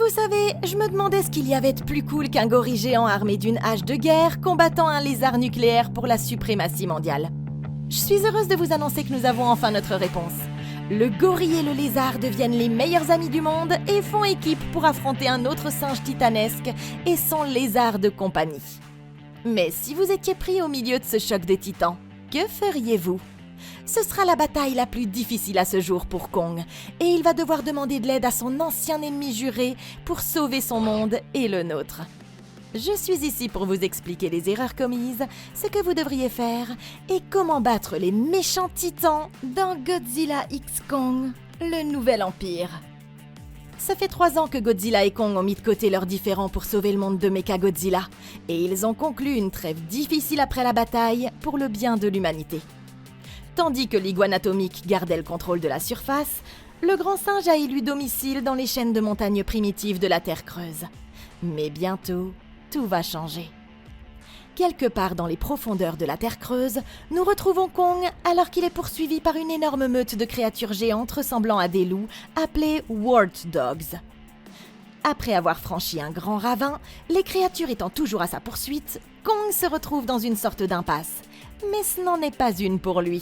Vous savez, je me demandais ce qu'il y avait de plus cool qu'un gorille géant armé d'une hache de guerre combattant un lézard nucléaire pour la suprématie mondiale. Je suis heureuse de vous annoncer que nous avons enfin notre réponse. Le gorille et le lézard deviennent les meilleurs amis du monde et font équipe pour affronter un autre singe titanesque et son lézard de compagnie. Mais si vous étiez pris au milieu de ce choc de titans, que feriez-vous ? Ce sera la bataille la plus difficile à ce jour pour Kong, et il va devoir demander de l'aide à son ancien ennemi juré pour sauver son monde et le nôtre. Je suis ici pour vous expliquer les erreurs commises, ce que vous devriez faire, et comment battre les méchants titans dans Godzilla x Kong, le nouvel empire. Ça fait 3 ans que Godzilla et Kong ont mis de côté leurs différends pour sauver le monde de Mechagodzilla, et ils ont conclu une trêve difficile après la bataille pour le bien de l'humanité. Tandis que l'iguane atomique gardait le contrôle de la surface, le grand singe a élu domicile dans les chaînes de montagnes primitives de la Terre creuse. Mais bientôt, tout va changer. Quelque part dans les profondeurs de la Terre creuse, nous retrouvons Kong alors qu'il est poursuivi par une énorme meute de créatures géantes ressemblant à des loups, appelées Warthogs. Après avoir franchi un grand ravin, les créatures étant toujours à sa poursuite, Kong se retrouve dans une sorte d'impasse. Mais ce n'en est pas une pour lui.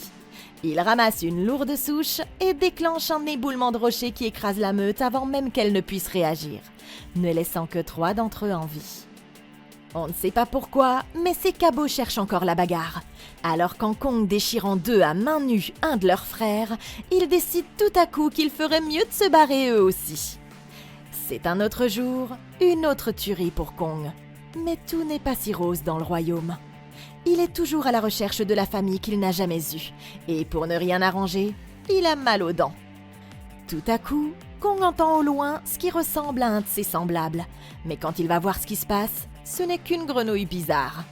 Il ramasse une lourde souche et déclenche un éboulement de rochers qui écrase la meute avant même qu'elle ne puisse réagir, ne laissant que 3 d'entre eux en vie. On ne sait pas pourquoi, mais ces cabots cherchent encore la bagarre. Alors qu'en Kong déchire en 2 à main nue un de leurs frères, ils décident tout à coup qu'il ferait mieux de se barrer eux aussi. C'est un autre jour, une autre tuerie pour Kong. Mais tout n'est pas si rose dans le royaume. Il est toujours à la recherche de la famille qu'il n'a jamais eue, et pour ne rien arranger, il a mal aux dents. Tout à coup, Kong entend au loin ce qui ressemble à un de ses semblables, mais quand il va voir ce qui se passe, ce n'est qu'une grenouille bizarre.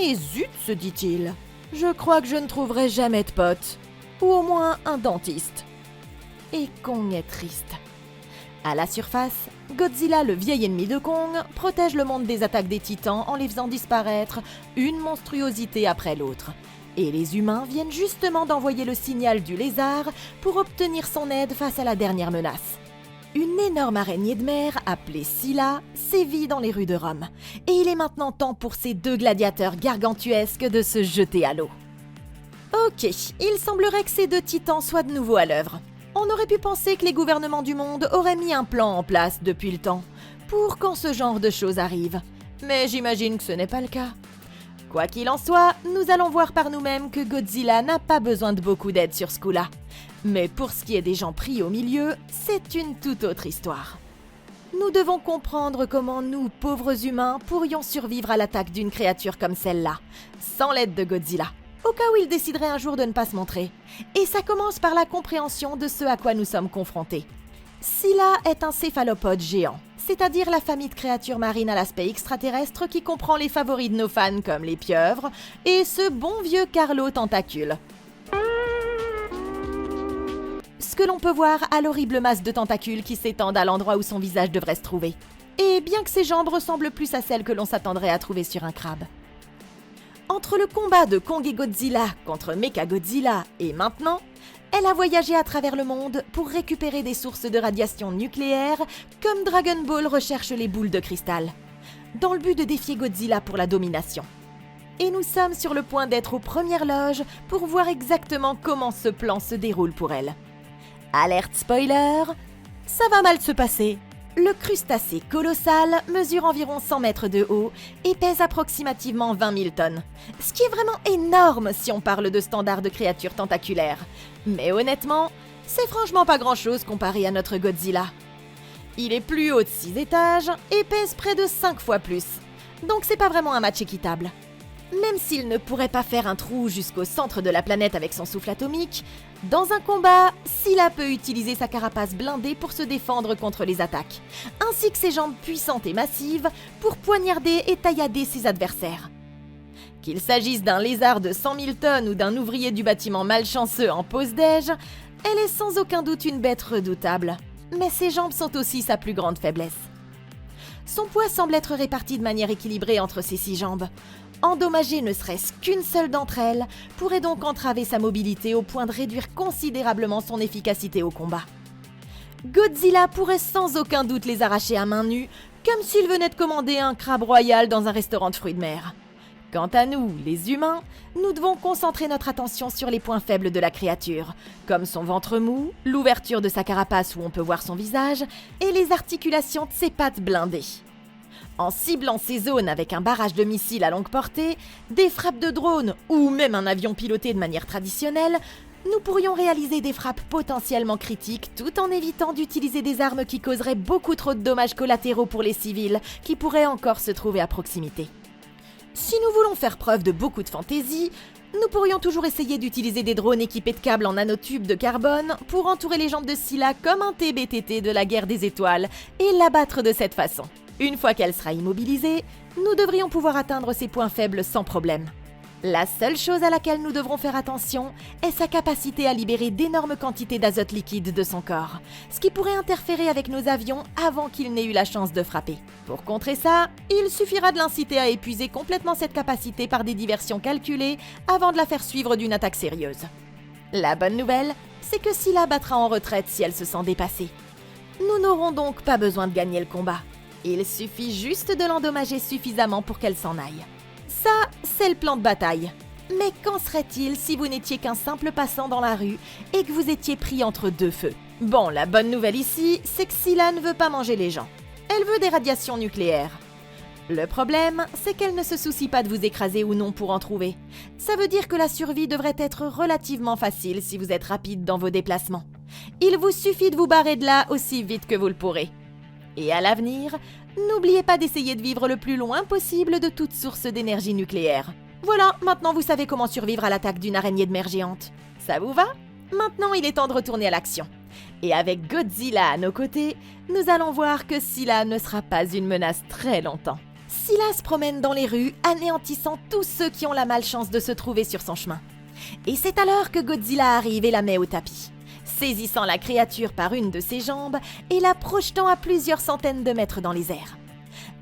Et zut, se dit-il, je crois que je ne trouverai jamais de pote, ou au moins un dentiste. Et Kong est triste. À la surface, Godzilla, le vieil ennemi de Kong, protège le monde des attaques des titans en les faisant disparaître une monstruosité après l'autre. Et les humains viennent justement d'envoyer le signal du lézard pour obtenir son aide face à la dernière menace. Une énorme araignée de mer, appelée Scylla, sévit dans les rues de Rome. Et il est maintenant temps pour ces 2 gladiateurs gargantuesques de se jeter à l'eau. Ok, il semblerait que ces 2 titans soient de nouveau à l'œuvre. On aurait pu penser que les gouvernements du monde auraient mis un plan en place depuis le temps, pour quand ce genre de choses arrive. Mais j'imagine que ce n'est pas le cas. Quoi qu'il en soit, nous allons voir par nous-mêmes que Godzilla n'a pas besoin de beaucoup d'aide sur ce coup-là. Mais pour ce qui est des gens pris au milieu, c'est une toute autre histoire. Nous devons comprendre comment nous, pauvres humains, pourrions survivre à l'attaque d'une créature comme celle-là, sans l'aide de Godzilla. Au cas où il déciderait un jour de ne pas se montrer. Et ça commence par la compréhension de ce à quoi nous sommes confrontés. Scylla est un céphalopode géant, c'est-à-dire la famille de créatures marines à l'aspect extraterrestre qui comprend les favoris de nos fans comme les pieuvres et ce bon vieux Carlo Tentacule. Ce que l'on peut voir à l'horrible masse de tentacules qui s'étendent à l'endroit où son visage devrait se trouver. Et bien que ses jambes ressemblent plus à celles que l'on s'attendrait à trouver sur un crabe. Entre le combat de Kong et Godzilla contre Mechagodzilla et maintenant, elle a voyagé à travers le monde pour récupérer des sources de radiation nucléaire comme Dragon Ball recherche les boules de cristal, dans le but de défier Godzilla pour la domination. Et nous sommes sur le point d'être aux premières loges pour voir exactement comment ce plan se déroule pour elle. Alerte spoiler, ça va mal se passer. Le crustacé colossal mesure environ 100 mètres de haut et pèse approximativement 20 000 tonnes. Ce qui est vraiment énorme si on parle de standards de créatures tentaculaires. Mais honnêtement, c'est franchement pas grand-chose comparé à notre Godzilla. Il est plus haut de 6 étages et pèse près de 5 fois plus. Donc c'est pas vraiment un match équitable. Même s'il ne pourrait pas faire un trou jusqu'au centre de la planète avec son souffle atomique, dans un combat, Scylla peut utiliser sa carapace blindée pour se défendre contre les attaques, ainsi que ses jambes puissantes et massives pour poignarder et taillader ses adversaires. Qu'il s'agisse d'un lézard de 100 000 tonnes ou d'un ouvrier du bâtiment malchanceux en pause-déj, elle est sans aucun doute une bête redoutable. Mais ses jambes sont aussi sa plus grande faiblesse. Son poids semble être réparti de manière équilibrée entre ses 6 jambes. Endommager ne serait-ce qu'une seule d'entre elles pourrait donc entraver sa mobilité au point de réduire considérablement son efficacité au combat. Godzilla pourrait sans aucun doute les arracher à main nue, comme s'il venait de commander un crabe royal dans un restaurant de fruits de mer. Quant à nous, les humains, nous devons concentrer notre attention sur les points faibles de la créature, comme son ventre mou, l'ouverture de sa carapace où on peut voir son visage, et les articulations de ses pattes blindées. En ciblant ces zones avec un barrage de missiles à longue portée, des frappes de drones ou même un avion piloté de manière traditionnelle, nous pourrions réaliser des frappes potentiellement critiques tout en évitant d'utiliser des armes qui causeraient beaucoup trop de dommages collatéraux pour les civils qui pourraient encore se trouver à proximité. Si nous voulons faire preuve de beaucoup de fantaisie, nous pourrions toujours essayer d'utiliser des drones équipés de câbles en nanotubes de carbone pour entourer les jambes de Scylla comme un TBTT de la guerre des étoiles et l'abattre de cette façon. Une fois qu'elle sera immobilisée, nous devrions pouvoir atteindre ses points faibles sans problème. La seule chose à laquelle nous devrons faire attention est sa capacité à libérer d'énormes quantités d'azote liquide de son corps, ce qui pourrait interférer avec nos avions avant qu'ils n'aient eu la chance de frapper. Pour contrer ça, il suffira de l'inciter à épuiser complètement cette capacité par des diversions calculées avant de la faire suivre d'une attaque sérieuse. La bonne nouvelle, c'est que Scylla battra en retraite si elle se sent dépassée. Nous n'aurons donc pas besoin de gagner le combat. Il suffit juste de l'endommager suffisamment pour qu'elle s'en aille. Ça, c'est le plan de bataille. Mais qu'en serait-il si vous n'étiez qu'un simple passant dans la rue et que vous étiez pris entre deux feux? Bon, la bonne nouvelle ici, c'est que Scylla ne veut pas manger les gens. Elle veut des radiations nucléaires. Le problème, c'est qu'elle ne se soucie pas de vous écraser ou non pour en trouver. Ça veut dire que la survie devrait être relativement facile si vous êtes rapide dans vos déplacements. Il vous suffit de vous barrer de là aussi vite que vous le pourrez. Et à l'avenir, n'oubliez pas d'essayer de vivre le plus loin possible de toute source d'énergie nucléaire. Voilà, maintenant vous savez comment survivre à l'attaque d'une araignée de mer géante. Ça vous va? Maintenant, il est temps de retourner à l'action. Et avec Godzilla à nos côtés, nous allons voir que Scylla ne sera pas une menace très longtemps. Scylla se promène dans les rues, anéantissant tous ceux qui ont la malchance de se trouver sur son chemin. Et c'est alors que Godzilla arrive et la met au tapis, saisissant la créature par une de ses jambes et la projetant à plusieurs centaines de mètres dans les airs.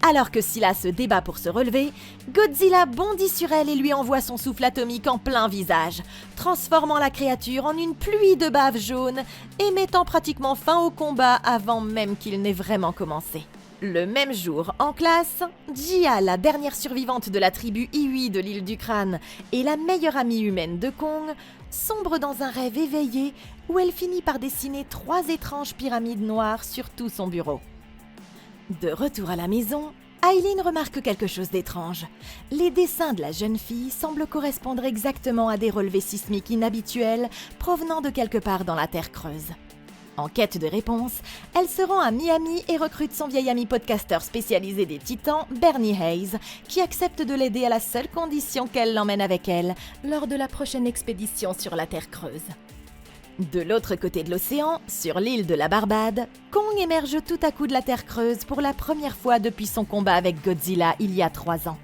Alors que Scylla se débat pour se relever, Godzilla bondit sur elle et lui envoie son souffle atomique en plein visage, transformant la créature en une pluie de bave jaune et mettant pratiquement fin au combat avant même qu'il n'ait vraiment commencé. Le même jour, en classe, Jia, la dernière survivante de la tribu Iwi de l'île du Crâne et la meilleure amie humaine de Kong, sombre dans un rêve éveillé où elle finit par dessiner 3 étranges pyramides noires sur tout son bureau. De retour à la maison, Aileen remarque quelque chose d'étrange. Les dessins de la jeune fille semblent correspondre exactement à des relevés sismiques inhabituels provenant de quelque part dans la Terre creuse. En quête de réponse, elle se rend à Miami et recrute son vieil ami podcasteur spécialisé des Titans, Bernie Hayes, qui accepte de l'aider à la seule condition qu'elle l'emmène avec elle lors de la prochaine expédition sur la Terre creuse. De l'autre côté de l'océan, sur l'île de la Barbade, Kong émerge tout à coup de la Terre creuse pour la première fois depuis son combat avec Godzilla il y a 3 ans.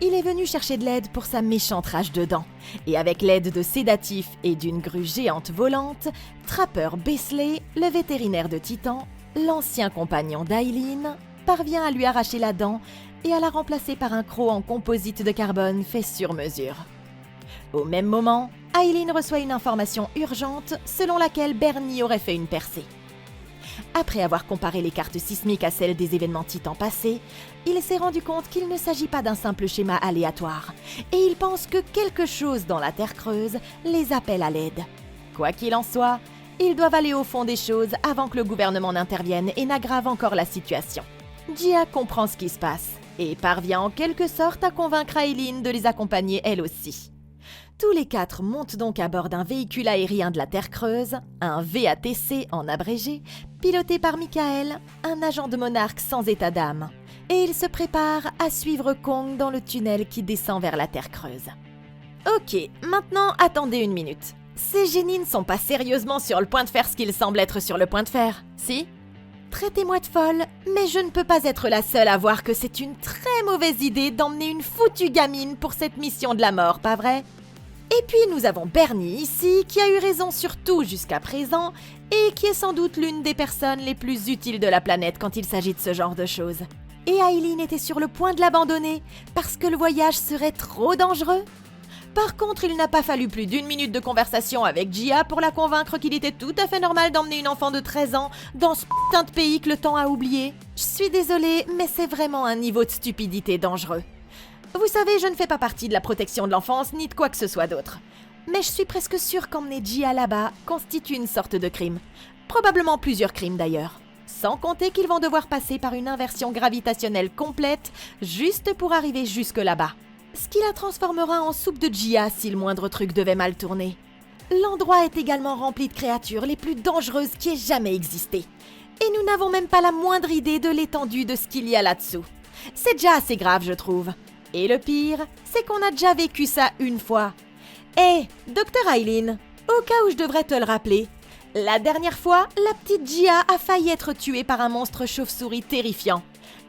Il est venu chercher de l'aide pour sa méchante rage de dents, et avec l'aide de sédatifs et d'une grue géante volante, Trapper Beasley, le vétérinaire de Titan, l'ancien compagnon d'Aileen, parvient à lui arracher la dent et à la remplacer par un croc en composite de carbone fait sur mesure. Au même moment, Aileen reçoit une information urgente selon laquelle Bernie aurait fait une percée. Après avoir comparé les cartes sismiques à celles des événements titans passés, il s'est rendu compte qu'il ne s'agit pas d'un simple schéma aléatoire, et il pense que quelque chose dans la Terre creuse les appelle à l'aide. Quoi qu'il en soit, ils doivent aller au fond des choses avant que le gouvernement n'intervienne et n'aggrave encore la situation. Jia comprend ce qui se passe, et parvient en quelque sorte à convaincre Aileen de les accompagner elle aussi. Tous les 4 montent donc à bord d'un véhicule aérien de la Terre creuse, un VATC en abrégé, piloté par Michael, un agent de Monarque sans état d'âme. Et ils se préparent à suivre Kong dans le tunnel qui descend vers la Terre creuse. Ok, maintenant attendez une minute. Ces génies ne sont pas sérieusement sur le point de faire ce qu'ils semblent être sur le point de faire, si ? Traitez-moi de folle, mais je ne peux pas être la seule à voir que c'est une très mauvaise idée d'emmener une foutue gamine pour cette mission de la mort, pas vrai ? Et puis nous avons Bernie ici, qui a eu raison sur tout jusqu'à présent, et qui est sans doute l'une des personnes les plus utiles de la planète quand il s'agit de ce genre de choses. Et Aileen était sur le point de l'abandonner, parce que le voyage serait trop dangereux. Par contre, il n'a pas fallu plus d'1 minute de conversation avec Jia pour la convaincre qu'il était tout à fait normal d'emmener une enfant de 13 ans dans ce putain de pays que le temps a oublié. Je suis désolée, mais c'est vraiment un niveau de stupidité dangereux. Vous savez, je ne fais pas partie de la protection de l'enfance ni de quoi que ce soit d'autre. Mais je suis presque sûre qu'emmener Jia là-bas constitue une sorte de crime. Probablement plusieurs crimes d'ailleurs. Sans compter qu'ils vont devoir passer par une inversion gravitationnelle complète juste pour arriver jusque là-bas. Ce qui la transformera en soupe de Jia si le moindre truc devait mal tourner. L'endroit est également rempli de créatures les plus dangereuses qui aient jamais existé. Et nous n'avons même pas la moindre idée de l'étendue de ce qu'il y a là-dessous. C'est déjà assez grave, je trouve. Et le pire, c'est qu'on a déjà vécu ça une fois. Hé, Dr Eileen, au cas où je devrais te le rappeler, la dernière fois, la petite Jia a failli être tuée par un monstre chauve-souris terrifiant.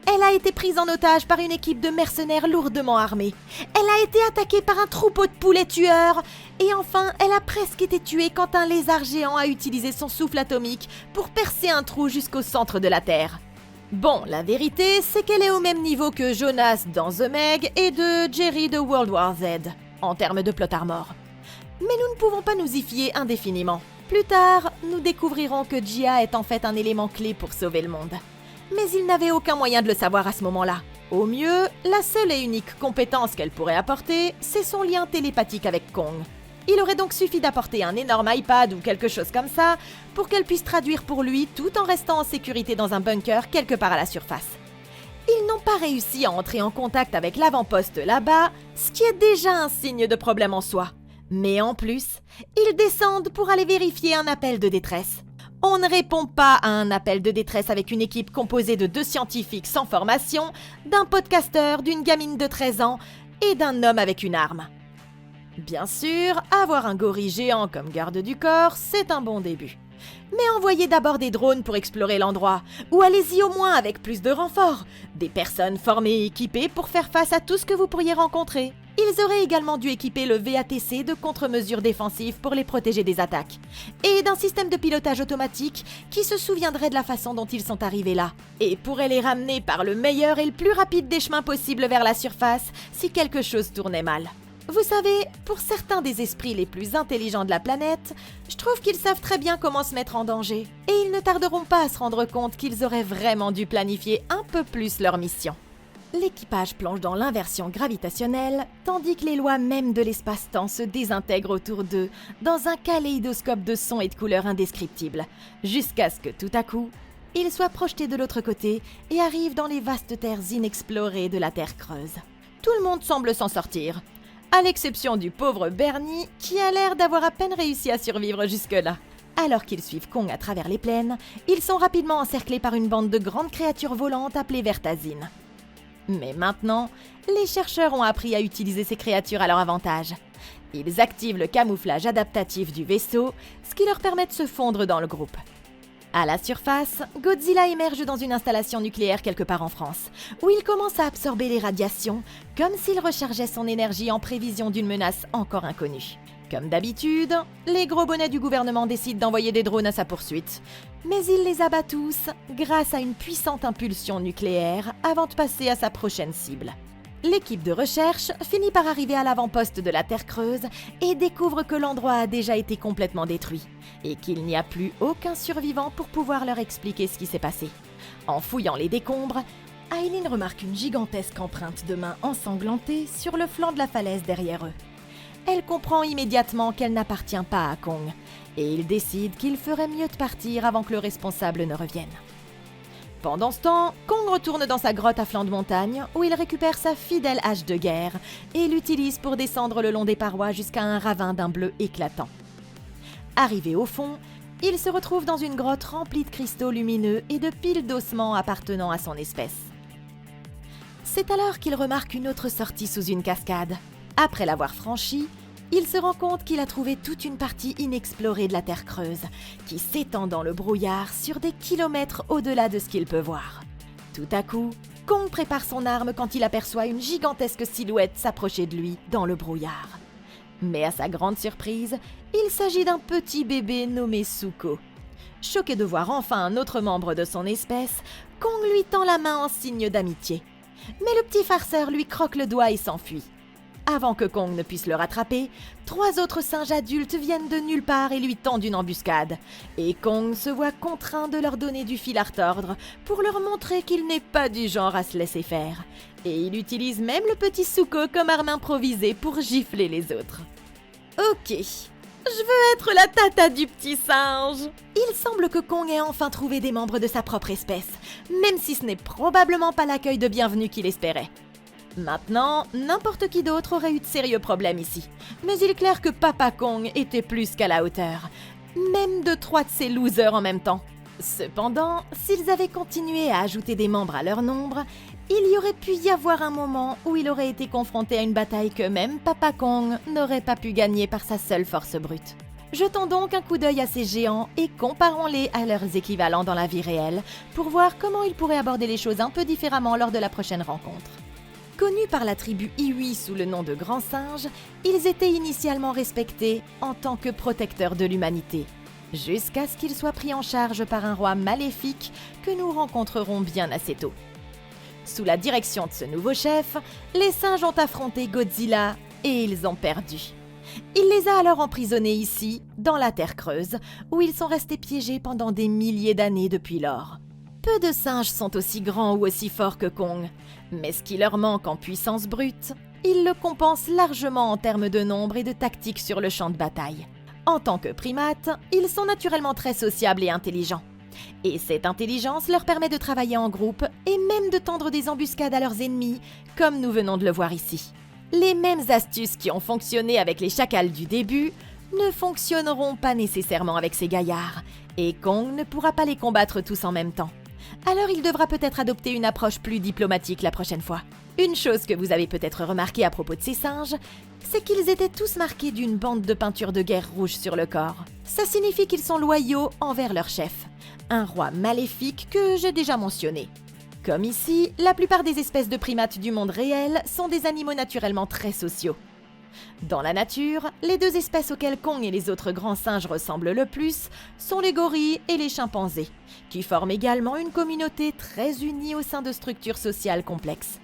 Elle a été prise en otage par une équipe de mercenaires lourdement armés. Elle a été attaquée par un troupeau de poulets tueurs. Et enfin, elle a presque été tuée quand un lézard géant a utilisé son souffle atomique pour percer un trou jusqu'au centre de la Terre. Bon, la vérité, c'est qu'elle est au même niveau que Jonas dans The Meg et de Jerry de World War Z, en termes de plot armor. Mais nous ne pouvons pas nous y fier indéfiniment. Plus tard, nous découvrirons que Jia est en fait un élément clé pour sauver le monde. Mais il n'avait aucun moyen de le savoir à ce moment-là. Au mieux, la seule et unique compétence qu'elle pourrait apporter, c'est son lien télépathique avec Kong. Il aurait donc suffi d'apporter un énorme iPad ou quelque chose comme ça pour qu'elle puisse traduire pour lui tout en restant en sécurité dans un bunker quelque part à la surface. Ils n'ont pas réussi à entrer en contact avec l'avant-poste là-bas, ce qui est déjà un signe de problème en soi. Mais en plus, ils descendent pour aller vérifier un appel de détresse. On ne répond pas à un appel de détresse avec une équipe composée de 2 scientifiques sans formation, d'un podcasteur, d'une gamine de 13 ans et d'un homme avec une arme. Bien sûr, avoir un gorille géant comme garde du corps, c'est un bon début. Mais envoyez d'abord des drones pour explorer l'endroit, ou allez-y au moins avec plus de renforts, des personnes formées et équipées pour faire face à tout ce que vous pourriez rencontrer. Ils auraient également dû équiper le VATC de contre-mesures défensives pour les protéger des attaques, et d'un système de pilotage automatique qui se souviendrait de la façon dont ils sont arrivés là, et pourrait les ramener par le meilleur et le plus rapide des chemins possibles vers la surface si quelque chose tournait mal. Vous savez, pour certains des esprits les plus intelligents de la planète, je trouve qu'ils savent très bien comment se mettre en danger, et ils ne tarderont pas à se rendre compte qu'ils auraient vraiment dû planifier un peu plus leur mission. L'équipage plonge dans l'inversion gravitationnelle, tandis que les lois même de l'espace-temps se désintègrent autour d'eux, dans un kaléidoscope de sons et de couleurs indescriptibles, jusqu'à ce que tout à coup, ils soient projetés de l'autre côté et arrivent dans les vastes terres inexplorées de la Terre creuse. Tout le monde semble s'en sortir, à l'exception du pauvre Bernie, qui a l'air d'avoir à peine réussi à survivre jusque-là. Alors qu'ils suivent Kong à travers les plaines, ils sont rapidement encerclés par une bande de grandes créatures volantes appelées Vertazines. Mais maintenant, les chercheurs ont appris à utiliser ces créatures à leur avantage. Ils activent le camouflage adaptatif du vaisseau, ce qui leur permet de se fondre dans le groupe. À la surface, Godzilla émerge dans une installation nucléaire quelque part en France, où il commence à absorber les radiations, comme s'il rechargeait son énergie en prévision d'une menace encore inconnue. Comme d'habitude, les gros bonnets du gouvernement décident d'envoyer des drones à sa poursuite, mais il les abat tous grâce à une puissante impulsion nucléaire avant de passer à sa prochaine cible. L'équipe de recherche finit par arriver à l'avant-poste de la Terre creuse et découvre que l'endroit a déjà été complètement détruit et qu'il n'y a plus aucun survivant pour pouvoir leur expliquer ce qui s'est passé. En fouillant les décombres, Eileen remarque une gigantesque empreinte de main ensanglantée sur le flanc de la falaise derrière eux. Elle comprend immédiatement qu'elle n'appartient pas à Kong, et il décide qu'il ferait mieux de partir avant que le responsable ne revienne. Pendant ce temps, Kong retourne dans sa grotte à flanc de montagne, où il récupère sa fidèle hache de guerre et l'utilise pour descendre le long des parois jusqu'à un ravin d'un bleu éclatant. Arrivé au fond, il se retrouve dans une grotte remplie de cristaux lumineux et de piles d'ossements appartenant à son espèce. C'est alors qu'il remarque une autre sortie sous une cascade. Après l'avoir franchie, il se rend compte qu'il a trouvé toute une partie inexplorée de la Terre creuse, qui s'étend dans le brouillard sur des kilomètres au-delà de ce qu'il peut voir. Tout à coup, Kong prépare son arme quand il aperçoit une gigantesque silhouette s'approcher de lui dans le brouillard. Mais à sa grande surprise, il s'agit d'un petit bébé nommé Zuko. Choqué de voir enfin un autre membre de son espèce, Kong lui tend la main en signe d'amitié. Mais le petit farceur lui croque le doigt et s'enfuit. avant que Kong ne puisse le rattraper, 3 autres singes adultes viennent de nulle part et lui tendent une embuscade. Et Kong se voit contraint de leur donner du fil à retordre pour leur montrer qu'il n'est pas du genre à se laisser faire. Et il utilise même le petit Zuko comme arme improvisée pour gifler les autres. Ok, je veux être la tata du petit singe. Il semble que Kong ait enfin trouvé des membres de sa propre espèce, même si ce n'est probablement pas l'accueil de bienvenue qu'il espérait. Maintenant, n'importe qui d'autre aurait eu de sérieux problèmes ici, mais il est clair que Papa Kong était plus qu'à la hauteur, même de 3 de ces losers en même temps. Cependant, s'ils avaient continué à ajouter des membres à leur nombre, il y aurait pu y avoir un moment où il aurait été confronté à une bataille que même Papa Kong n'aurait pas pu gagner par sa seule force brute. Jetons donc un coup d'œil à ces géants et comparons-les à leurs équivalents dans la vie réelle pour voir comment ils pourraient aborder les choses un peu différemment lors de la prochaine rencontre. Connus par la tribu Iwi sous le nom de Grands Singes, ils étaient initialement respectés en tant que protecteurs de l'humanité, jusqu'à ce qu'ils soient pris en charge par un roi maléfique que nous rencontrerons bien assez tôt. Sous la direction de ce nouveau chef, les singes ont affronté Godzilla et ils ont perdu. Il les a alors emprisonnés ici, dans la Terre creuse, où ils sont restés piégés pendant des milliers d'années depuis lors. Peu de singes sont aussi grands ou aussi forts que Kong, mais ce qui leur manque en puissance brute, ils le compensent largement en termes de nombre et de tactique sur le champ de bataille. En tant que primates, ils sont naturellement très sociables et intelligents. Et cette intelligence leur permet de travailler en groupe et même de tendre des embuscades à leurs ennemis, comme nous venons de le voir ici. Les mêmes astuces qui ont fonctionné avec les chacals du début ne fonctionneront pas nécessairement avec ces gaillards, et Kong ne pourra pas les combattre tous en même temps. Alors il devra peut-être adopter une approche plus diplomatique la prochaine fois. Une chose que vous avez peut-être remarqué à propos de ces singes, c'est qu'ils étaient tous marqués d'une bande de peinture de guerre rouge sur le corps. Ça signifie qu'ils sont loyaux envers leur chef, un roi maléfique que j'ai déjà mentionné. Comme ici, la plupart des espèces de primates du monde réel sont des animaux naturellement très sociaux. Dans la nature, les 2 espèces auxquelles Kong et les autres grands singes ressemblent le plus sont les gorilles et les chimpanzés, qui forment également une communauté très unie au sein de structures sociales complexes.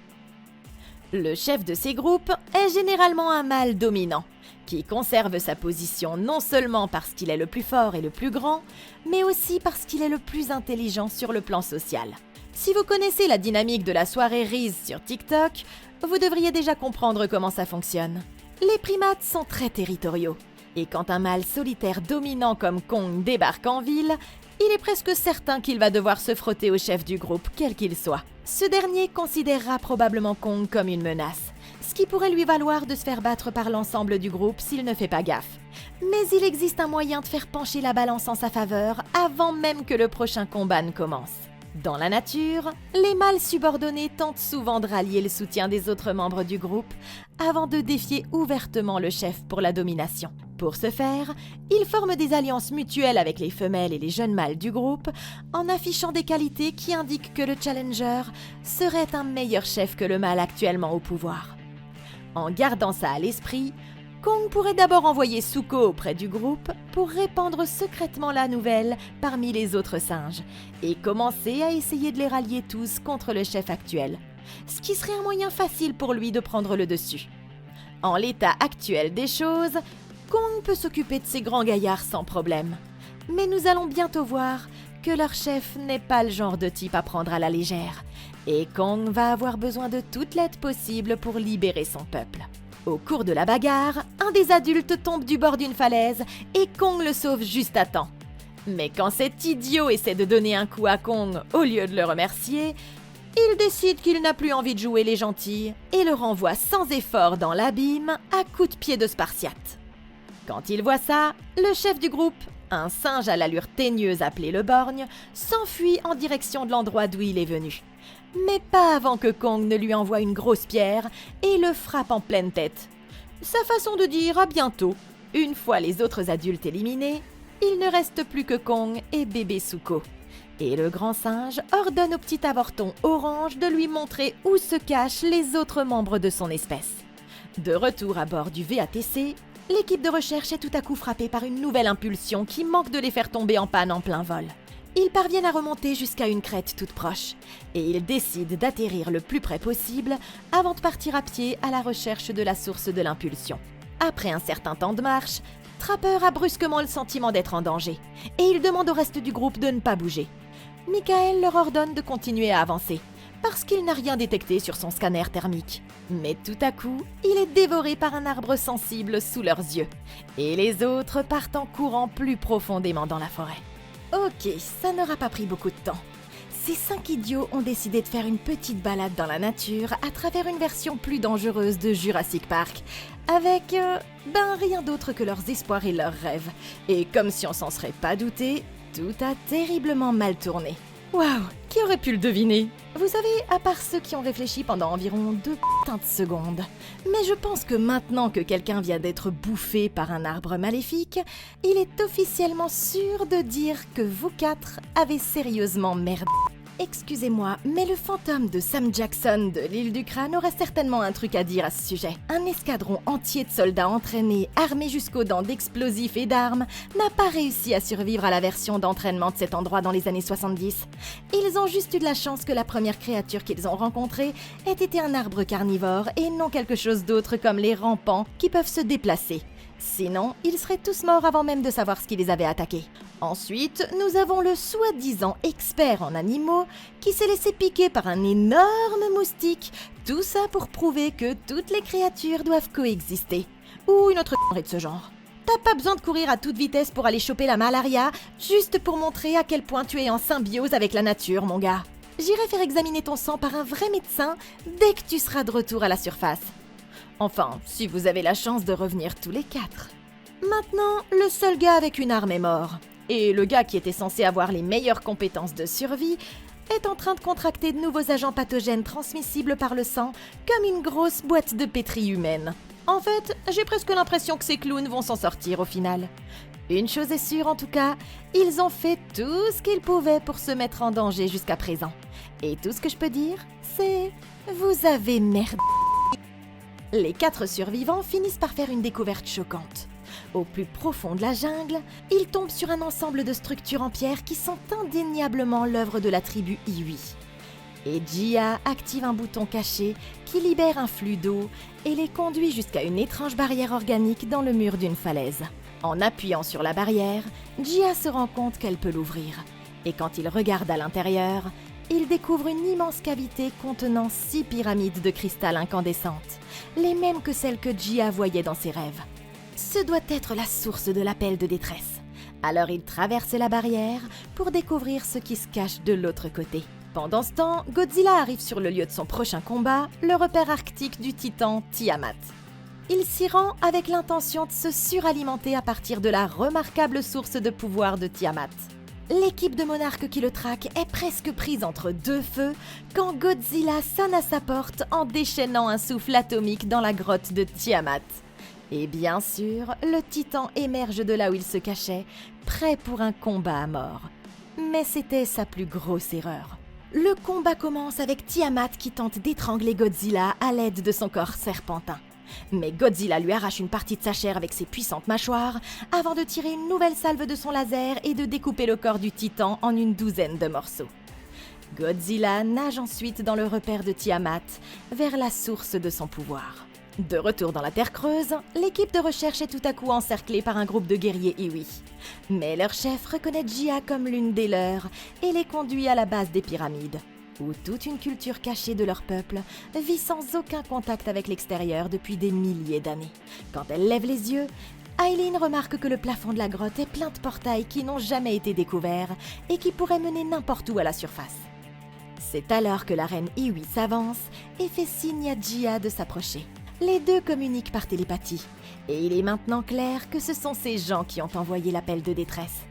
Le chef de ces groupes est généralement un mâle dominant, qui conserve sa position non seulement parce qu'il est le plus fort et le plus grand, mais aussi parce qu'il est le plus intelligent sur le plan social. Si vous connaissez la dynamique de la soirée Reese sur TikTok, vous devriez déjà comprendre comment ça fonctionne. Les primates sont très territoriaux, et quand un mâle solitaire dominant comme Kong débarque en ville, il est presque certain qu'il va devoir se frotter au chef du groupe, quel qu'il soit. Ce dernier considérera probablement Kong comme une menace, ce qui pourrait lui valoir de se faire battre par l'ensemble du groupe s'il ne fait pas gaffe. Mais il existe un moyen de faire pencher la balance en sa faveur avant même que le prochain combat ne commence. Dans la nature, les mâles subordonnés tentent souvent de rallier le soutien des autres membres du groupe avant de défier ouvertement le chef pour la domination. Pour ce faire, ils forment des alliances mutuelles avec les femelles et les jeunes mâles du groupe en affichant des qualités qui indiquent que le challenger serait un meilleur chef que le mâle actuellement au pouvoir. En gardant ça à l'esprit, Kong pourrait d'abord envoyer Zuko auprès du groupe pour répandre secrètement la nouvelle parmi les autres singes et commencer à essayer de les rallier tous contre le chef actuel, ce qui serait un moyen facile pour lui de prendre le dessus. En l'état actuel des choses, Kong peut s'occuper de ces grands gaillards sans problème. Mais nous allons bientôt voir que leur chef n'est pas le genre de type à prendre à la légère, et Kong va avoir besoin de toute l'aide possible pour libérer son peuple. Au cours de la bagarre, un des adultes tombe du bord d'une falaise et Kong le sauve juste à temps. Mais quand cet idiot essaie de donner un coup à Kong au lieu de le remercier, il décide qu'il n'a plus envie de jouer les gentils et le renvoie sans effort dans l'abîme à coups de pied de Spartiate. Quand il voit ça, le chef du groupe, un singe à l'allure teigneuse appelé le borgne, s'enfuit en direction de l'endroit d'où il est venu. Mais pas avant que Kong ne lui envoie une grosse pierre et le frappe en pleine tête. Sa façon de dire à bientôt. Une fois les autres adultes éliminés, il ne reste plus que Kong et bébé Zuko. Et le grand singe ordonne au petit avorton orange de lui montrer où se cachent les autres membres de son espèce. De retour à bord du VATC, l'équipe de recherche est tout à coup frappée par une nouvelle impulsion qui manque de les faire tomber en panne en plein vol. Ils parviennent à remonter jusqu'à une crête toute proche, et ils décident d'atterrir le plus près possible avant de partir à pied à la recherche de la source de l'impulsion. Après un certain temps de marche, Trapper a brusquement le sentiment d'être en danger, et il demande au reste du groupe de ne pas bouger. Michael leur ordonne de continuer à avancer, parce qu'il n'a rien détecté sur son scanner thermique. Mais tout à coup, il est dévoré par un arbre sensible sous leurs yeux, et les autres partent en courant plus profondément dans la forêt. Ok, ça n'aura pas pris beaucoup de temps. Ces 5 idiots ont décidé de faire une petite balade dans la nature à travers une version plus dangereuse de Jurassic Park, avec, rien d'autre que leurs espoirs et leurs rêves. Et comme si on s'en serait pas douté, tout a terriblement mal tourné. Waouh, qui aurait pu le deviner? Vous savez, à part ceux qui ont réfléchi pendant environ 2 putains de secondes. Mais je pense que maintenant que quelqu'un vient d'être bouffé par un arbre maléfique, il est officiellement sûr de dire que vous 4 avez sérieusement merdé. Excusez-moi, mais le fantôme de Sam Jackson de l'île du Crâne aurait certainement un truc à dire à ce sujet. Un escadron entier de soldats entraînés, armés jusqu'aux dents d'explosifs et d'armes, n'a pas réussi à survivre à la version d'entraînement de cet endroit dans les années 70. Ils ont juste eu de la chance que la première créature qu'ils ont rencontrée ait été un arbre carnivore et non quelque chose d'autre comme les rampants qui peuvent se déplacer. Sinon, ils seraient tous morts avant même de savoir ce qui les avait attaqués. Ensuite, nous avons le soi-disant expert en animaux qui s'est laissé piquer par un énorme moustique, tout ça pour prouver que toutes les créatures doivent coexister. Ou une autre connerie de ce genre. T'as pas besoin de courir à toute vitesse pour aller choper la malaria, juste pour montrer à quel point tu es en symbiose avec la nature, mon gars. J'irai faire examiner ton sang par un vrai médecin dès que tu seras de retour à la surface. Enfin, si vous avez la chance de revenir tous les 4. Maintenant, le seul gars avec une arme est mort. Et le gars qui était censé avoir les meilleures compétences de survie est en train de contracter de nouveaux agents pathogènes transmissibles par le sang comme une grosse boîte de pétri humaine. En fait, j'ai presque l'impression que ces clowns vont s'en sortir au final. Une chose est sûre en tout cas, ils ont fait tout ce qu'ils pouvaient pour se mettre en danger jusqu'à présent. Et tout ce que je peux dire, c'est... vous avez merdé. Les 4 survivants finissent par faire une découverte choquante. Au plus profond de la jungle, ils tombent sur un ensemble de structures en pierre qui sont indéniablement l'œuvre de la tribu Iwi. Et Jia active un bouton caché qui libère un flux d'eau et les conduit jusqu'à une étrange barrière organique dans le mur d'une falaise. En appuyant sur la barrière, Jia se rend compte qu'elle peut l'ouvrir. Et quand il regarde à l'intérieur, il découvre une immense cavité contenant 6 pyramides de cristal incandescentes, les mêmes que celles que Jia voyait dans ses rêves. Ce doit être la source de l'appel de détresse. Alors il traverse la barrière pour découvrir ce qui se cache de l'autre côté. Pendant ce temps, Godzilla arrive sur le lieu de son prochain combat, le repère arctique du titan Tiamat. Il s'y rend avec l'intention de se suralimenter à partir de la remarquable source de pouvoir de Tiamat. L'équipe de monarques qui le traque est presque prise entre 2 feux quand Godzilla sonne à sa porte en déchaînant un souffle atomique dans la grotte de Tiamat. Et bien sûr, le titan émerge de là où il se cachait, prêt pour un combat à mort. Mais c'était sa plus grosse erreur. Le combat commence avec Tiamat qui tente d'étrangler Godzilla à l'aide de son corps serpentin. Mais Godzilla lui arrache une partie de sa chair avec ses puissantes mâchoires avant de tirer une nouvelle salve de son laser et de découper le corps du titan en une douzaine de morceaux. Godzilla nage ensuite dans le repère de Tiamat vers la source de son pouvoir. De retour dans la Terre creuse, l'équipe de recherche est tout à coup encerclée par un groupe de guerriers Iwi. Mais leur chef reconnaît Jia comme l'une des leurs et les conduit à la base des pyramides, où toute une culture cachée de leur peuple vit sans aucun contact avec l'extérieur depuis des milliers d'années. Quand elle lève les yeux, Aileen remarque que le plafond de la grotte est plein de portails qui n'ont jamais été découverts et qui pourraient mener n'importe où à la surface. C'est alors que la reine Iwi s'avance et fait signe à Jia de s'approcher. Les deux communiquent par télépathie, et il est maintenant clair que ce sont ces gens qui ont envoyé l'appel de détresse.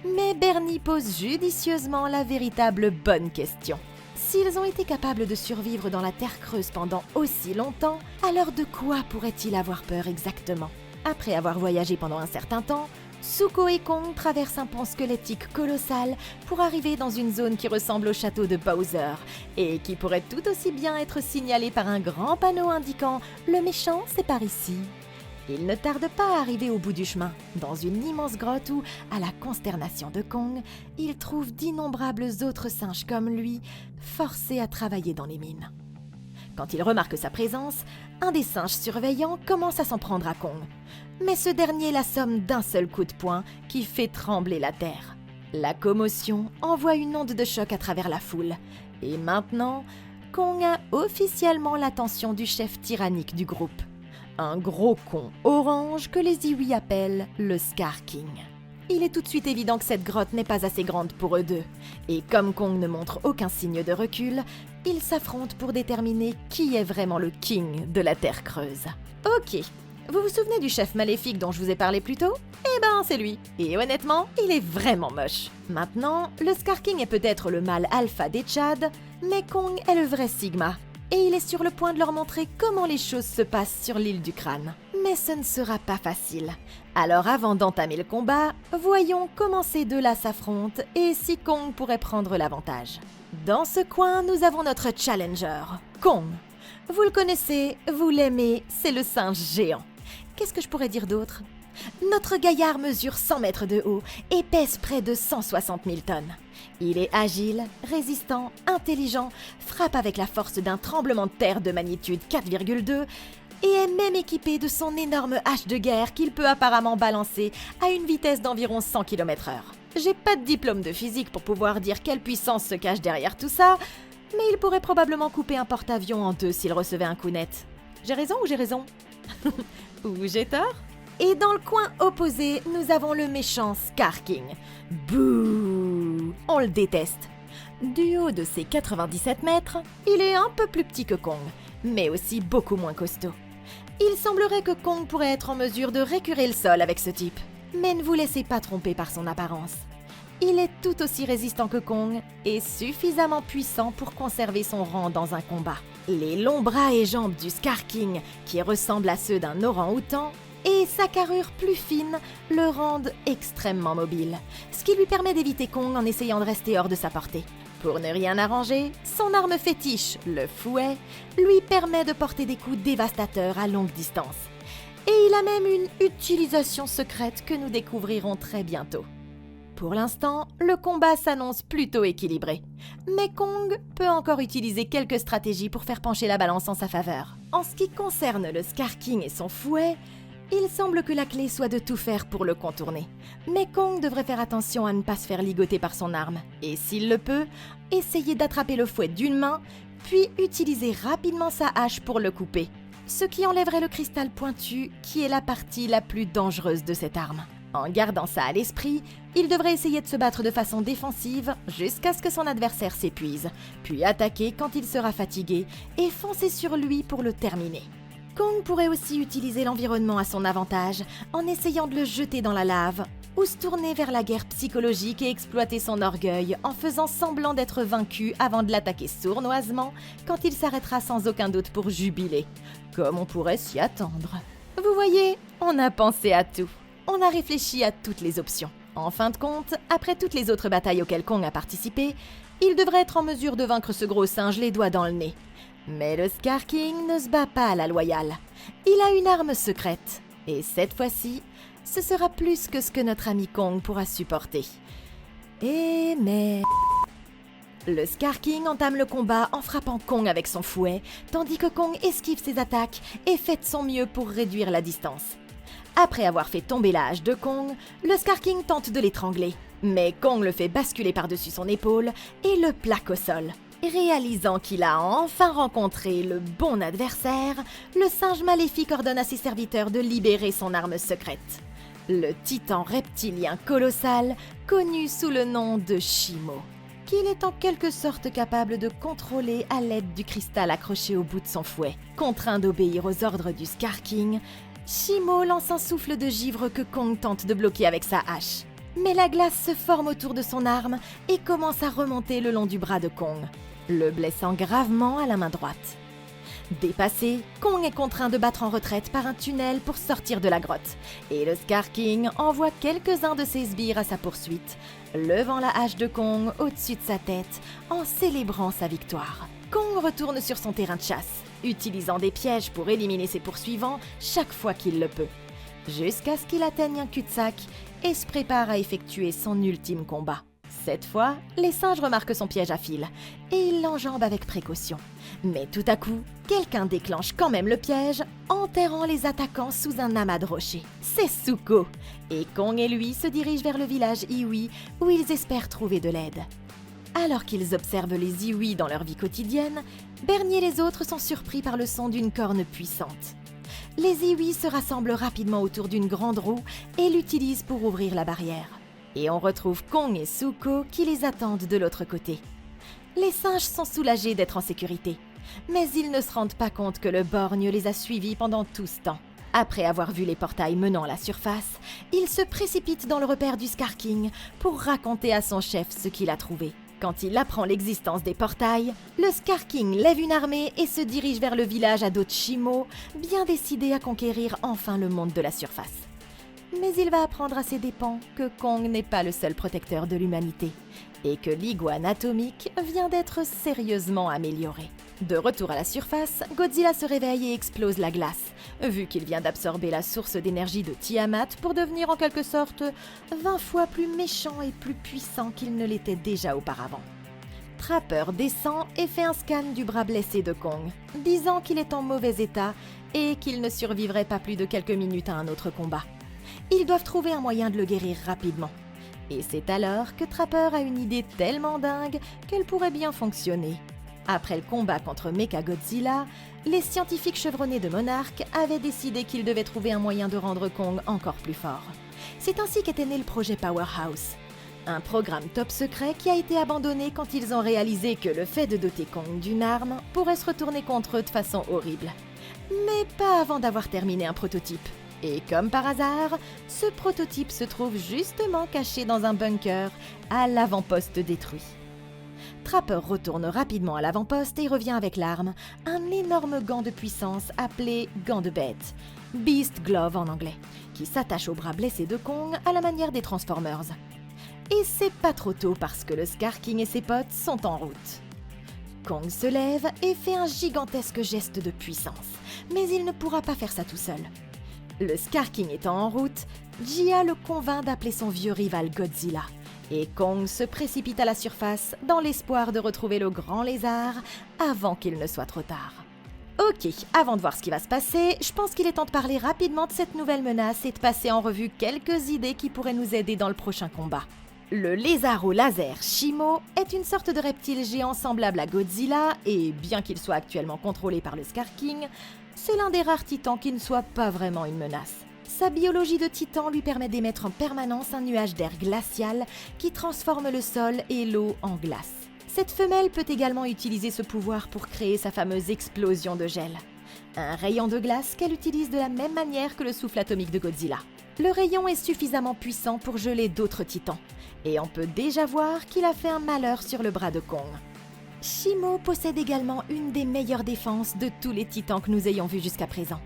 Mais Bernie pose judicieusement la véritable bonne question. S'ils ont été capables de survivre dans la Terre creuse pendant aussi longtemps, alors de quoi pourraient-ils avoir peur exactement? Après avoir voyagé pendant un certain temps, Zuko et Kong traversent un pont squelettique colossal pour arriver dans une zone qui ressemble au château de Bowser et qui pourrait tout aussi bien être signalée par un grand panneau indiquant « Le méchant, c'est par ici ». Il ne tarde pas à arriver au bout du chemin, dans une immense grotte où, à la consternation de Kong, il trouve d'innombrables autres singes comme lui, forcés à travailler dans les mines. Quand il remarque sa présence, un des singes surveillants commence à s'en prendre à Kong. Mais ce dernier l'assomme d'un seul coup de poing qui fait trembler la terre. La commotion envoie une onde de choc à travers la foule. Et maintenant, Kong a officiellement l'attention du chef tyrannique du groupe. Un gros con orange que les Iwi appellent le Scar King. Il est tout de suite évident que cette grotte n'est pas assez grande pour eux deux. Et comme Kong ne montre aucun signe de recul, ils s'affrontent pour déterminer qui est vraiment le king de la Terre creuse. Ok, vous vous souvenez du chef maléfique dont je vous ai parlé plus tôt ? Eh ben, c'est lui. Et honnêtement, il est vraiment moche. Maintenant, le Scar King est peut-être le mâle alpha des Tchad, mais Kong est le vrai Sigma. Et il est sur le point de leur montrer comment les choses se passent sur l'île du crâne. Mais ce ne sera pas facile. Alors avant d'entamer le combat, voyons comment ces deux-là s'affrontent et si Kong pourrait prendre l'avantage. Dans ce coin, nous avons notre challenger, Kong. Vous le connaissez, vous l'aimez, c'est le singe géant. Qu'est-ce que je pourrais dire d'autre ? Notre gaillard mesure 100 mètres de haut et pèse près de 160 000 tonnes. Il est agile, résistant, intelligent, frappe avec la force d'un tremblement de terre de magnitude 4,2 et est même équipé de son énorme hache de guerre qu'il peut apparemment balancer à une vitesse d'environ 100 km/h. J'ai pas de diplôme de physique pour pouvoir dire quelle puissance se cache derrière tout ça, mais il pourrait probablement couper un porte-avions en deux s'il recevait un coup net. J'ai raison ou j'ai raison ? Ou j'ai tort ? Et dans le coin opposé, nous avons le méchant Scar King. Bouh ! On le déteste. Du haut de ses 97 mètres, il est un peu plus petit que Kong, mais aussi beaucoup moins costaud. Il semblerait que Kong pourrait être en mesure de récurer le sol avec ce type. Mais ne vous laissez pas tromper par son apparence. Il est tout aussi résistant que Kong et suffisamment puissant pour conserver son rang dans un combat. Les longs bras et jambes du Scar King, qui ressemblent à ceux d'un orang-outan, et sa carrure plus fine le rendent extrêmement mobile, ce qui lui permet d'éviter Kong en essayant de rester hors de sa portée. Pour ne rien arranger, son arme fétiche, le fouet, lui permet de porter des coups dévastateurs à longue distance. Et il a même une utilisation secrète que nous découvrirons très bientôt. Pour l'instant, le combat s'annonce plutôt équilibré. Mais Kong peut encore utiliser quelques stratégies pour faire pencher la balance en sa faveur. En ce qui concerne le Scar King et son fouet, il semble que la clé soit de tout faire pour le contourner. Mais Kong devrait faire attention à ne pas se faire ligoter par son arme. Et s'il le peut, essayer d'attraper le fouet d'une main, puis utiliser rapidement sa hache pour le couper. Ce qui enlèverait le cristal pointu, qui est la partie la plus dangereuse de cette arme. En gardant ça à l'esprit, il devrait essayer de se battre de façon défensive jusqu'à ce que son adversaire s'épuise, puis attaquer quand il sera fatigué et foncer sur lui pour le terminer. Kong pourrait aussi utiliser l'environnement à son avantage en essayant de le jeter dans la lave ou se tourner vers la guerre psychologique et exploiter son orgueil en faisant semblant d'être vaincu avant de l'attaquer sournoisement quand il s'arrêtera sans aucun doute pour jubiler, comme on pourrait s'y attendre. Vous voyez, on a pensé à tout. On a réfléchi à toutes les options. En fin de compte, après toutes les autres batailles auxquelles Kong a participé, il devrait être en mesure de vaincre ce gros singe les doigts dans le nez. Mais le Scar King ne se bat pas à la loyale. Il a une arme secrète. Et cette fois-ci, ce sera plus que ce que notre ami Kong pourra supporter. Mais... Le Scar King entame le combat en frappant Kong avec son fouet, tandis que Kong esquive ses attaques et fait de son mieux pour réduire la distance. Après avoir fait tomber la hache de Kong, le Scar King tente de l'étrangler. Mais Kong le fait basculer par-dessus son épaule et le plaque au sol. Réalisant qu'il a enfin rencontré le bon adversaire, le singe maléfique ordonne à ses serviteurs de libérer son arme secrète. Le titan reptilien colossal, connu sous le nom de Shimo, qu'il est en quelque sorte capable de contrôler à l'aide du cristal accroché au bout de son fouet. Contraint d'obéir aux ordres du Scar King, Shimo lance un souffle de givre que Kong tente de bloquer avec sa hache. Mais la glace se forme autour de son arme et commence à remonter le long du bras de Kong, le blessant gravement à la main droite. Dépassé, Kong est contraint de battre en retraite par un tunnel pour sortir de la grotte, et le Scar King envoie quelques-uns de ses sbires à sa poursuite, levant la hache de Kong au-dessus de sa tête en célébrant sa victoire. Kong retourne sur son terrain de chasse, utilisant des pièges pour éliminer ses poursuivants chaque fois qu'il le peut. jusqu'à ce qu'il atteigne un cul-de-sac et se prépare à effectuer son ultime combat. Cette fois, les singes remarquent son piège à fil et ils l'enjambent avec précaution. Mais tout à coup, quelqu'un déclenche quand même le piège, enterrant les attaquants sous un amas de rochers. C'est Zuko, et Kong et lui se dirigent vers le village Iwi où ils espèrent trouver de l'aide. Alors qu'ils observent les Iwi dans leur vie quotidienne, Bernier et les autres sont surpris par le son d'une corne puissante. Les Iwi se rassemblent rapidement autour d'une grande roue et l'utilisent pour ouvrir la barrière. Et on retrouve Kong et Zuko qui les attendent de l'autre côté. Les singes sont soulagés d'être en sécurité, mais ils ne se rendent pas compte que le borgne les a suivis pendant tout ce temps. Après avoir vu les portails menant à la surface, il se précipite dans le repère du Scar King pour raconter à son chef ce qu'il a trouvé. Quand il apprend l'existence des portails, le Scar King lève une armée et se dirige vers le village ado de Shimo, bien décidé à conquérir enfin le monde de la surface. Mais il va apprendre à ses dépens que Kong n'est pas le seul protecteur de l'humanité et que l'iguane atomique vient d'être sérieusement améliorée. De retour à la surface, Godzilla se réveille et explose la glace, vu qu'il vient d'absorber la source d'énergie de Tiamat pour devenir en quelque sorte 20 fois plus méchant et plus puissant qu'il ne l'était déjà auparavant. Trapper descend et fait un scan du bras blessé de Kong, disant qu'il est en mauvais état et qu'il ne survivrait pas plus de quelques minutes à un autre combat. Ils doivent trouver un moyen de le guérir rapidement. Et c'est alors que Trapper a une idée tellement dingue qu'elle pourrait bien fonctionner. Après le combat contre Mechagodzilla, les scientifiques chevronnés de Monarch avaient décidé qu'ils devaient trouver un moyen de rendre Kong encore plus fort. C'est ainsi qu'était né le projet Powerhouse, un programme top secret qui a été abandonné quand ils ont réalisé que le fait de doter Kong d'une arme pourrait se retourner contre eux de façon horrible. Mais pas avant d'avoir terminé un prototype. Et comme par hasard, ce prototype se trouve justement caché dans un bunker à l'avant-poste détruit. Trapper retourne rapidement à l'avant-poste et revient avec l'arme, un énorme gant de puissance appelé gant de bête, Beast Glove en anglais, qui s'attache au bras blessé de Kong à la manière des Transformers. Et c'est pas trop tôt parce que le Scar King et ses potes sont en route. Kong se lève et fait un gigantesque geste de puissance, mais il ne pourra pas faire ça tout seul. Le Scar King étant en route, Jia le convainc d'appeler son vieux rival Godzilla. Et Kong se précipite à la surface dans l'espoir de retrouver le grand lézard avant qu'il ne soit trop tard. Ok, avant de voir ce qui va se passer, je pense qu'il est temps de parler rapidement de cette nouvelle menace et de passer en revue quelques idées qui pourraient nous aider dans le prochain combat. Le lézard au laser Shimo est une sorte de reptile géant semblable à Godzilla et bien qu'il soit actuellement contrôlé par le Scar King, c'est l'un des rares titans qui ne soit pas vraiment une menace. Sa biologie de titan lui permet d'émettre en permanence un nuage d'air glacial qui transforme le sol et l'eau en glace. Cette femelle peut également utiliser ce pouvoir pour créer sa fameuse explosion de gel. Un rayon de glace qu'elle utilise de la même manière que le souffle atomique de Godzilla. Le rayon est suffisamment puissant pour geler d'autres titans, et on peut déjà voir qu'il a fait un malheur sur le bras de Kong. Shimo possède également une des meilleures défenses de tous les titans que nous ayons vus jusqu'à présent,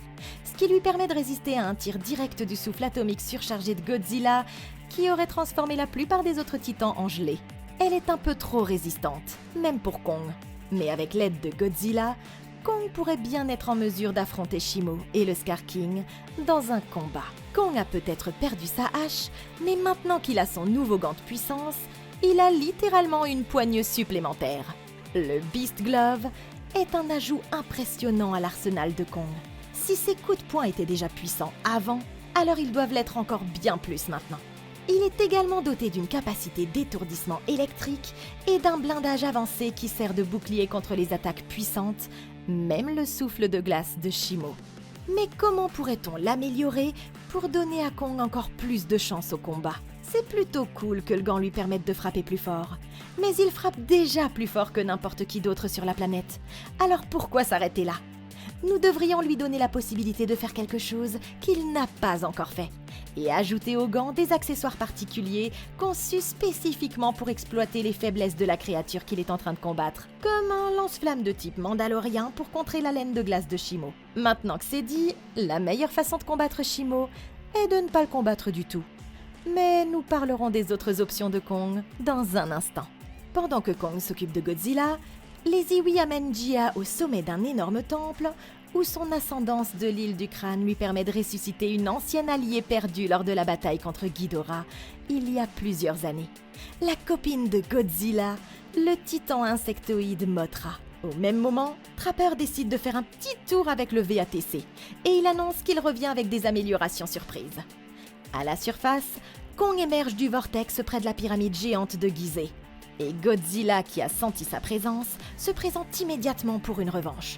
ce qui lui permet de résister à un tir direct du souffle atomique surchargé de Godzilla qui aurait transformé la plupart des autres titans en gelée. Elle est un peu trop résistante, même pour Kong. Mais avec l'aide de Godzilla, Kong pourrait bien être en mesure d'affronter Shimo et le Scar King dans un combat. Kong a peut-être perdu sa hache, mais maintenant qu'il a son nouveau gant de puissance, il a littéralement une poigne supplémentaire. Le Beast Glove est un ajout impressionnant à l'arsenal de Kong. Si ses coups de poing étaient déjà puissants avant, alors ils doivent l'être encore bien plus maintenant. Il est également doté d'une capacité d'étourdissement électrique et d'un blindage avancé qui sert de bouclier contre les attaques puissantes, même le souffle de glace de Shimo. Mais comment pourrait-on l'améliorer pour donner à Kong encore plus de chance au combat ? C'est plutôt cool que le gant lui permette de frapper plus fort. Mais il frappe déjà plus fort que n'importe qui d'autre sur la planète. Alors pourquoi s'arrêter là ? Nous devrions lui donner la possibilité de faire quelque chose qu'il n'a pas encore fait. Et ajouter au gant des accessoires particuliers conçus spécifiquement pour exploiter les faiblesses de la créature qu'il est en train de combattre. Comme un lance-flamme de type mandalorien pour contrer la laine de glace de Shimo. Maintenant que c'est dit, la meilleure façon de combattre Shimo est de ne pas le combattre du tout. Mais nous parlerons des autres options de Kong dans un instant. Pendant que Kong s'occupe de Godzilla, les Iwi amènent Jia au sommet d'un énorme temple où son ascendance de l'île du crâne lui permet de ressusciter une ancienne alliée perdue lors de la bataille contre Ghidorah il y a plusieurs années. La copine de Godzilla, le titan insectoïde Mothra. Au même moment, Trapper décide de faire un petit tour avec le VATC et il annonce qu'il revient avec des améliorations surprises. À la surface, Kong émerge du vortex près de la pyramide géante de Gizeh. Et Godzilla, qui a senti sa présence, se présente immédiatement pour une revanche.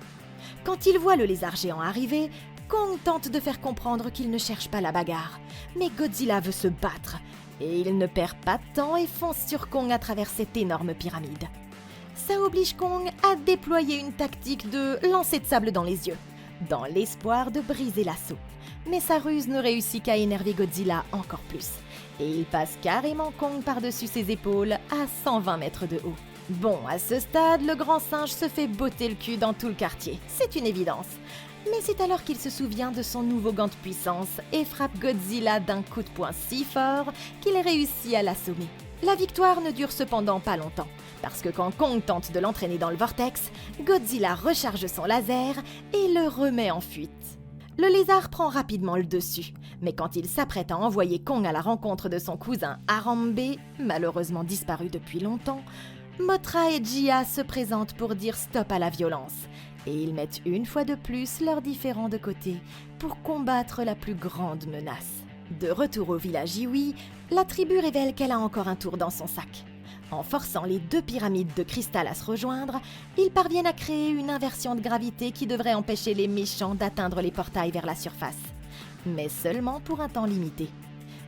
Quand il voit le lézard géant arriver, Kong tente de faire comprendre qu'il ne cherche pas la bagarre. Mais Godzilla veut se battre, et il ne perd pas de temps et fonce sur Kong à travers cette énorme pyramide. Ça oblige Kong à déployer une tactique de lancer de sable dans les yeux, dans l'espoir de briser l'assaut. Mais sa ruse ne réussit qu'à énerver Godzilla encore plus. Et il passe carrément Kong par-dessus ses épaules à 120 mètres de haut. Bon, à ce stade, le grand singe se fait botter le cul dans tout le quartier, c'est une évidence. Mais c'est alors qu'il se souvient de son nouveau gant de puissance et frappe Godzilla d'un coup de poing si fort qu'il réussit à l'assommer. La victoire ne dure cependant pas longtemps, parce que quand Kong tente de l'entraîner dans le vortex, Godzilla recharge son laser et le remet en fuite. Le lézard prend rapidement le dessus, mais quand il s'apprête à envoyer Kong à la rencontre de son cousin Harambe, malheureusement disparu depuis longtemps, Mothra et Jia se présentent pour dire stop à la violence, et ils mettent une fois de plus leurs différends de côté pour combattre la plus grande menace. De retour au village Iwi, la tribu révèle qu'elle a encore un tour dans son sac. En forçant les deux pyramides de cristal à se rejoindre, ils parviennent à créer une inversion de gravité qui devrait empêcher les méchants d'atteindre les portails vers la surface. Mais seulement pour un temps limité.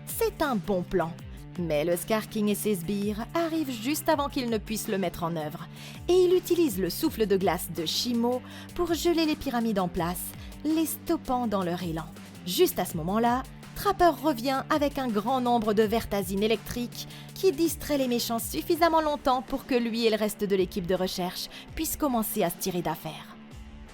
C'est un bon plan, mais le Scar King et ses sbires arrivent juste avant qu'ils ne puissent le mettre en œuvre, et il utilise le souffle de glace de Shimo pour geler les pyramides en place, les stoppant dans leur élan. Juste à ce moment-là, Trapper revient avec un grand nombre de vertasines électriques qui distrait les méchants suffisamment longtemps pour que lui et le reste de l'équipe de recherche puissent commencer à se tirer d'affaire.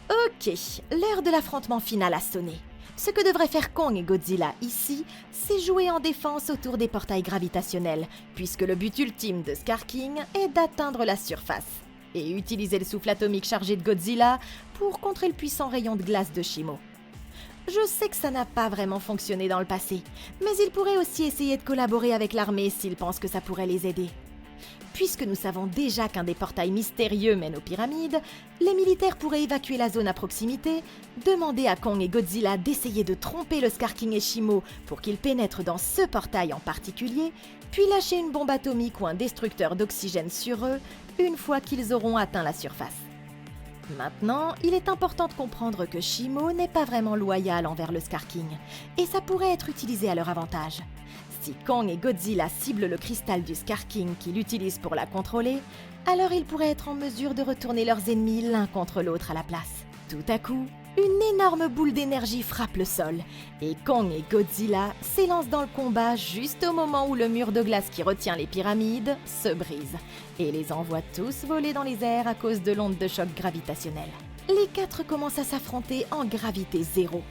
Ok, l'heure de l'affrontement final a sonné. Ce que devraient faire Kong et Godzilla ici, c'est jouer en défense autour des portails gravitationnels, puisque le but ultime de Scar King est d'atteindre la surface, et utiliser le souffle atomique chargé de Godzilla pour contrer le puissant rayon de glace de Shimo. Je sais que ça n'a pas vraiment fonctionné dans le passé, mais ils pourraient aussi essayer de collaborer avec l'armée s'ils pensent que ça pourrait les aider. Puisque nous savons déjà qu'un des portails mystérieux mène aux pyramides, les militaires pourraient évacuer la zone à proximité, demander à Kong et Godzilla d'essayer de tromper le Scar King et Shimo pour qu'ils pénètrent dans ce portail en particulier, puis lâcher une bombe atomique ou un destructeur d'oxygène sur eux une fois qu'ils auront atteint la surface. Maintenant, il est important de comprendre que Shimo n'est pas vraiment loyal envers le Scar King, et ça pourrait être utilisé à leur avantage. Si Kong et Godzilla ciblent le cristal du Scar King qu'il utilise pour la contrôler, alors ils pourraient être en mesure de retourner leurs ennemis l'un contre l'autre à la place. Tout à coup, une énorme boule d'énergie frappe le sol, et Kong et Godzilla s'élancent dans le combat juste au moment où le mur de glace qui retient les pyramides se brise, et les envoie tous voler dans les airs à cause de l'onde de choc gravitationnelle. Les quatre commencent à s'affronter en gravité zéro,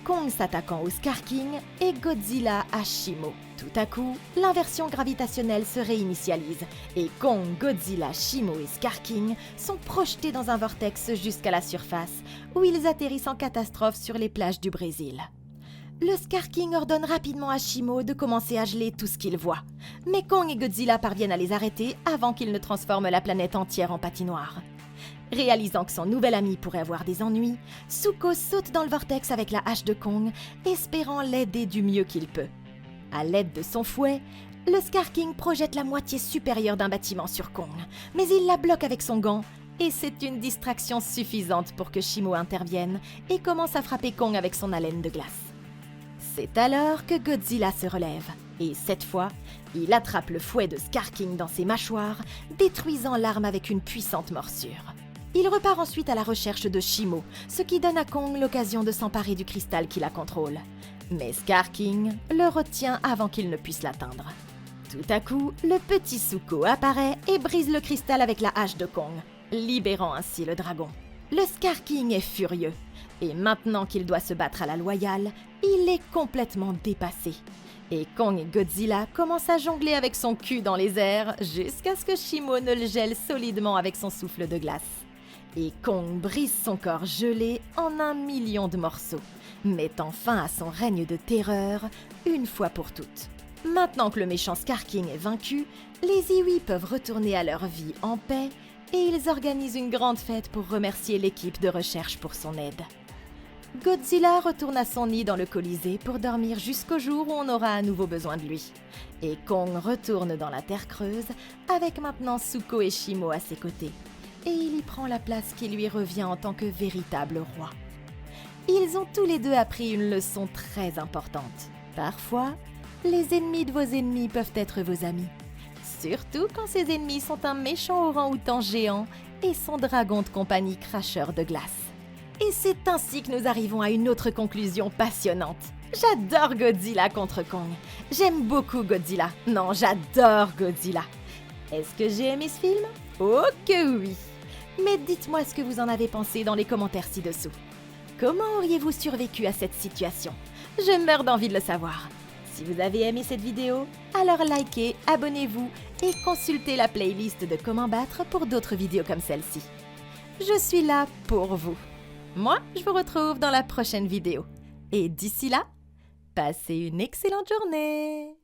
Kong s'attaquant au Scar King et Godzilla à Shimo. Tout à coup, l'inversion gravitationnelle se réinitialise et Kong, Godzilla, Shimo et Scar King sont projetés dans un vortex jusqu'à la surface où ils atterrissent en catastrophe sur les plages du Brésil. Le Scar King ordonne rapidement à Shimo de commencer à geler tout ce qu'il voit, mais Kong et Godzilla parviennent à les arrêter avant qu'ils ne transforment la planète entière en patinoire. Réalisant que son nouvel ami pourrait avoir des ennuis, Zuko saute dans le vortex avec la hache de Kong, espérant l'aider du mieux qu'il peut. À l'aide de son fouet, le Scar King projette la moitié supérieure d'un bâtiment sur Kong, mais il la bloque avec son gant, et c'est une distraction suffisante pour que Shimo intervienne et commence à frapper Kong avec son haleine de glace. C'est alors que Godzilla se relève, et cette fois, il attrape le fouet de Scar King dans ses mâchoires, détruisant l'arme avec une puissante morsure. Il repart ensuite à la recherche de Shimo, ce qui donne à Kong l'occasion de s'emparer du cristal qui la contrôle. Mais Scar King le retient avant qu'il ne puisse l'atteindre. Tout à coup, le petit Zuko apparaît et brise le cristal avec la hache de Kong, libérant ainsi le dragon. Le Scar King est furieux, et maintenant qu'il doit se battre à la loyale, il est complètement dépassé. Et Kong et Godzilla commencent à jongler avec son cul dans les airs jusqu'à ce que Shimo ne le gèle solidement avec son souffle de glace. et Kong brise son corps gelé en 1 million de morceaux, mettant fin à son règne de terreur une fois pour toutes. Maintenant que le méchant Scar King est vaincu, les Iwis peuvent retourner à leur vie en paix et ils organisent une grande fête pour remercier l'équipe de recherche pour son aide. Godzilla retourne à son nid dans le Colisée pour dormir jusqu'au jour où on aura à nouveau besoin de lui. Et Kong retourne dans la Terre creuse avec maintenant Zuko et Shimo à ses côtés. Et il y prend la place qui lui revient en tant que véritable roi. Ils ont tous les deux appris une leçon très importante. Parfois, les ennemis de vos ennemis peuvent être vos amis. Surtout quand ces ennemis sont un méchant orang-outan géant et son dragon de compagnie cracheur de glace. Et c'est ainsi que nous arrivons à une autre conclusion passionnante. J'adore Godzilla contre Kong. J'aime beaucoup Godzilla. Non, j'adore Godzilla. Est-ce que j'ai aimé ce film? Oh que oui! Mais dites-moi ce que vous en avez pensé dans les commentaires ci-dessous. Comment auriez-vous survécu à cette situation? Je meurs d'envie de le savoir. Si vous avez aimé cette vidéo, alors likez, abonnez-vous et consultez la playlist de Comment battre pour d'autres vidéos comme celle-ci. Je suis là pour vous. Moi, je vous retrouve dans la prochaine vidéo. Et d'ici là, passez une excellente journée!